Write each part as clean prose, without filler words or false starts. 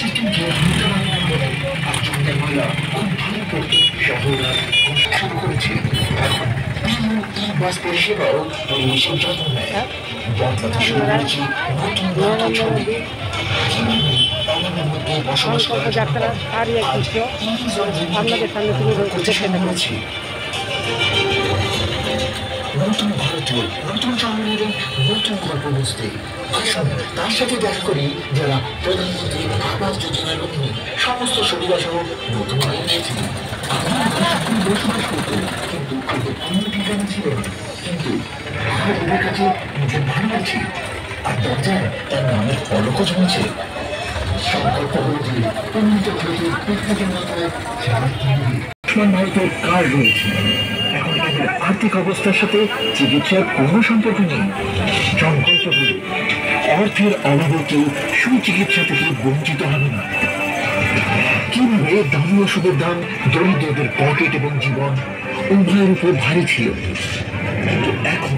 সিস্টেমকে মোটামুটি করে একজনের মহিলা খুব ভালো করতে শহর শুরু করেছে। বাস পরিষেবাও সিদ্ধান্ত নেয় বদলাতে শুরু করেছি নতুন ছবি। মধ্যে বসবাস করার নতুন ভারতীয় নতুন শহরের নতুন গল্প বুঝতে আসুন তার সাথে দেখা করি যারা প্রধানমন্ত্রী আবাস যোজনার অধীনে সমস্ত সুবিধা সহ নতুন বাড়ি নিয়েছেন। বসবাস করতেন কিন্তু কোনো ঠিকানা ছিল না, কিন্তু ওদের কাছে নিজের ভালো আছে আর দরজায় তার নামের ফলকও জমেছে। সংকল্প হয়েছে উন্নত ভারতের প্রত্যেকের মাথায় আয়ুষ্মান ভারতের কার্ড রয়েছে। এখন তাদের আর্থিক অবস্থার সাথে চিকিৎসার কোনো সম্পর্ক নেই। সংকল্প হল অর্থের অভাবে কেউ সুচিকিৎসা থেকে বঞ্চিত হবে না। কিভাবে দামি ওষুধের দাম দরিদ্রদের পকেট এবং জীবন উভয়ের উপর ভারী ছিল, কিন্তু এখন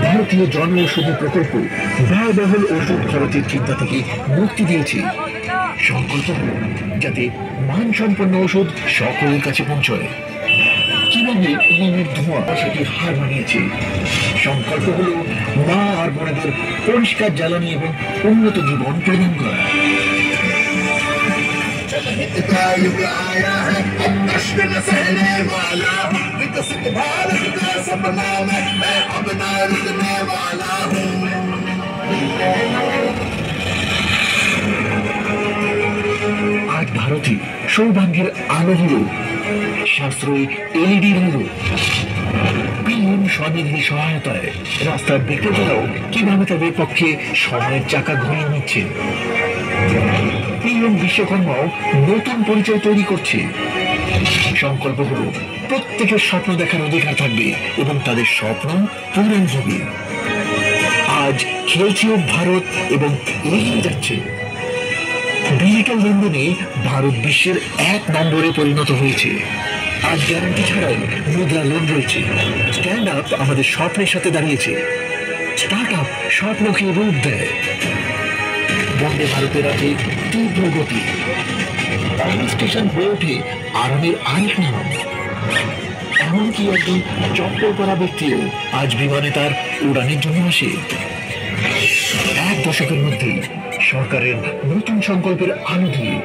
ভারতীয় জন ঔষধি প্রকল্প ব্যয়বহুল ওষুধ খরচের চিন্তা থেকে মুক্তি দিয়েছে। সংকল্প হল যাতে মানসম্পন্ন ওষুধ সকলের কাছে পৌঁছয়। কিভাবে উন্নয়নের ধোঁয়া সেটি হার মানিয়েছে। সংকল্প হল মা আর বোনেদের পরিষ্কার জ্বালানি এবং উন্নত জীবন প্রদান করা। আজ ভারতে সৌভাগ্যের আলো হলো সাশ্রয়ী এলইডি হলো। পিএম স্বনিধি সহায়তায় রাস্তার বিক্রেতারাও কিভাবে তাদের পক্ষে সময়ের চাকা ঘুরিয়ে নিচ্ছে। পিএম বিশ্বকর্মাও নতুন পরিচয় তৈরি করছে। সংকল্প হলো প্রত্যেকের স্বপ্ন দেখার অধিকার থাকবে এবং তাদের স্বপ্ন পূরণ হবে। আজ খেলছেও ভারত এবং এগিয়ে যাচ্ছে। ডিজিটাল লেনদেনে ভারত বিশ্বের 1 নম্বরে পরিণত হয়েছে। আজ গ্যারান্টি ছাড়াই মুদ্রা লোন রয়েছে। স্ট্যান্ড আপ আমাদের স্বপ্নের সাথে দাঁড়িয়েছে। স্টার্ট আপ স্বপ্নকে রূপ দেয়। বন্দে ভারতের রাতে তীব্র গতি। স্টেশন হয়ে ওঠে আরামের আরেক নাম। এমনকি একজন চপ্পল করা ব্যক্তিও আজ বিমানে তার উড়ানের জন্য আসে। 1 দশকের মধ্যেই সরকারের নতুন সংকল্পের আলো দিয়ে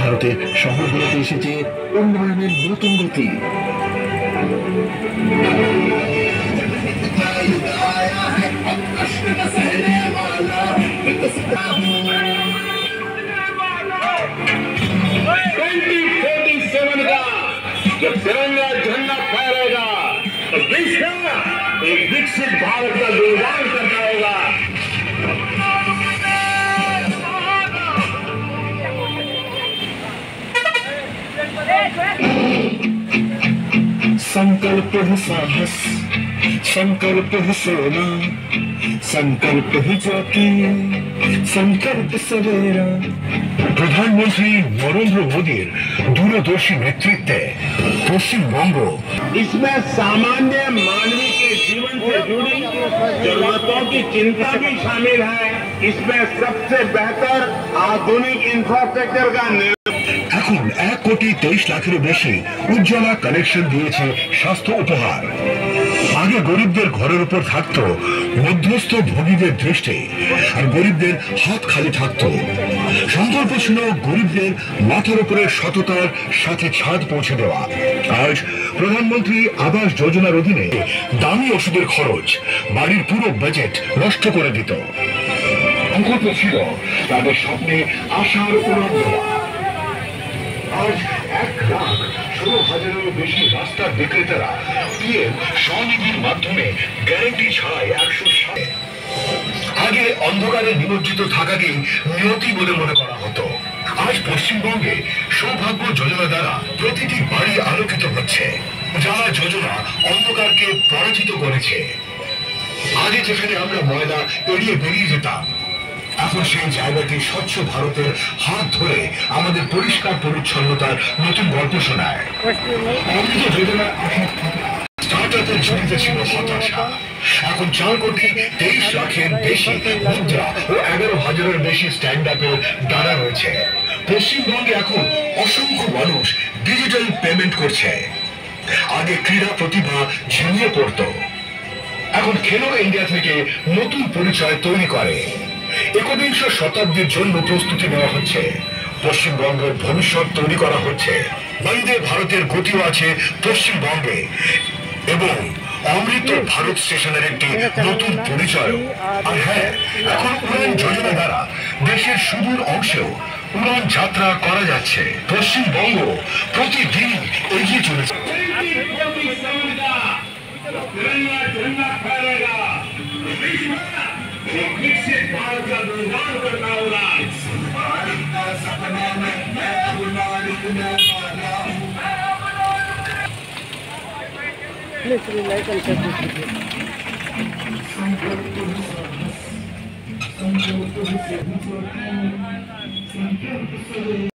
ভারতের শহরগুলোতে এসেছে উন্নয়নের নতুন গতি। जब तिरंगा झंडा फहरेगा तो विश्व एक विकसित भारत का निर्माण करता होगा। संकल्प है साहस, संकल्प है सोना, संकल्प है ज्योति, संकल्प सवेरा। प्रधानमंत्री नरेंद्र मोदी दूरदर्शी नेतृत्वे पश्चिमबंग इसमें सामान्य मानवी के जीवन से जुड़ी जरूरतों की चिंता भी शामिल है। इसमें सबसे बेहतर आधुनिक इंफ्रास्ट्रक्चर का এখন 1,23,00,000-এর বেশি উজ্জ্বলা কানেকশন দিয়েছে স্বাস্থ্য উপহার। আগে গরিবদের ঘরের উপর থাকতো মধ্যস্থ ভোগীদের দৃষ্টি, আর গরিবদের হাত খালি থাকতো। সংকল্প ছিল গরিবদের মাথার উপরে সততার সাথে ছাদ পৌঁছে দেওয়া। আজ প্রধানমন্ত্রী আবাস যোজনার অধীনে দামি ওষুধের খরচ বাড়ির পুরো বাজেট নষ্ট করে দিত। সংকল্প ছিল তাদের স্বপ্নে আশার উড়ান দেওয়া। আজ 1,16,000-এরও বেশি রাস্তার বিক্রেতারা পিএম স্বনিধির মাধ্যমে গ্যারান্টি ছাড়াই 160। আগে অন্ধকারে নিমজ্জিত থাকাকেই নিয়তি বলে মনে করা হতো। আজ পশ্চিমবঙ্গে সৌভাগ্য যোজনা দ্বারা প্রতিটি বাড়ি আলোকিত হচ্ছে। উজালা যোজনা অন্ধকারকে পরাজিত করেছে। আগে যেখানে আমরা ময়লা এড়িয়ে বেরিয়ে যেতাম, এখন সেই জায়গাটি স্বচ্ছ ভারতের হাত ধরে আমাদের পরিষ্কার পরিচ্ছন্নতার নতুন গল্প শোনায়। অমৃত যোজনার স্টার্টআপের ঝুঁকিতে ছিল হতাশা। এখন 4,23,00,000-এর বেশি মুদ্রা ও 11,000-এর বেশি স্ট্যান্ড আপের দ্বারা রয়েছে। পশ্চিমবঙ্গে এখন অসংখ্য মানুষ ডিজিটাল পেমেন্ট করছে। আগে ক্রীড়া প্রতিভা ঝিমিয়ে পড়তো, এখন খেলো ইন্ডিয়া থেকে নতুন পরিচয় তৈরি করে। একবিংশ শতাব্দীর জন্য প্রস্তুতি নেওয়া হচ্ছে, পশ্চিমবঙ্গের ভবিষ্যৎ তৈরি করা হচ্ছে। বন্দে ভারতের গতিও আছে পশ্চিমবঙ্গে এবং অমৃত ভারত স্টেশনের একটি নতুন পরিচয়। আর হ্যাঁ, এখন উড়ান যোজনা দ্বারা দেশের সুদূর অংশেও উড়ান যাত্রা করা যাচ্ছে। পশ্চিমবঙ্গ প্রতিদিন এগিয়ে চলেছে। विकसित भारत का निर्माण करना होगा। Please like and subscribe.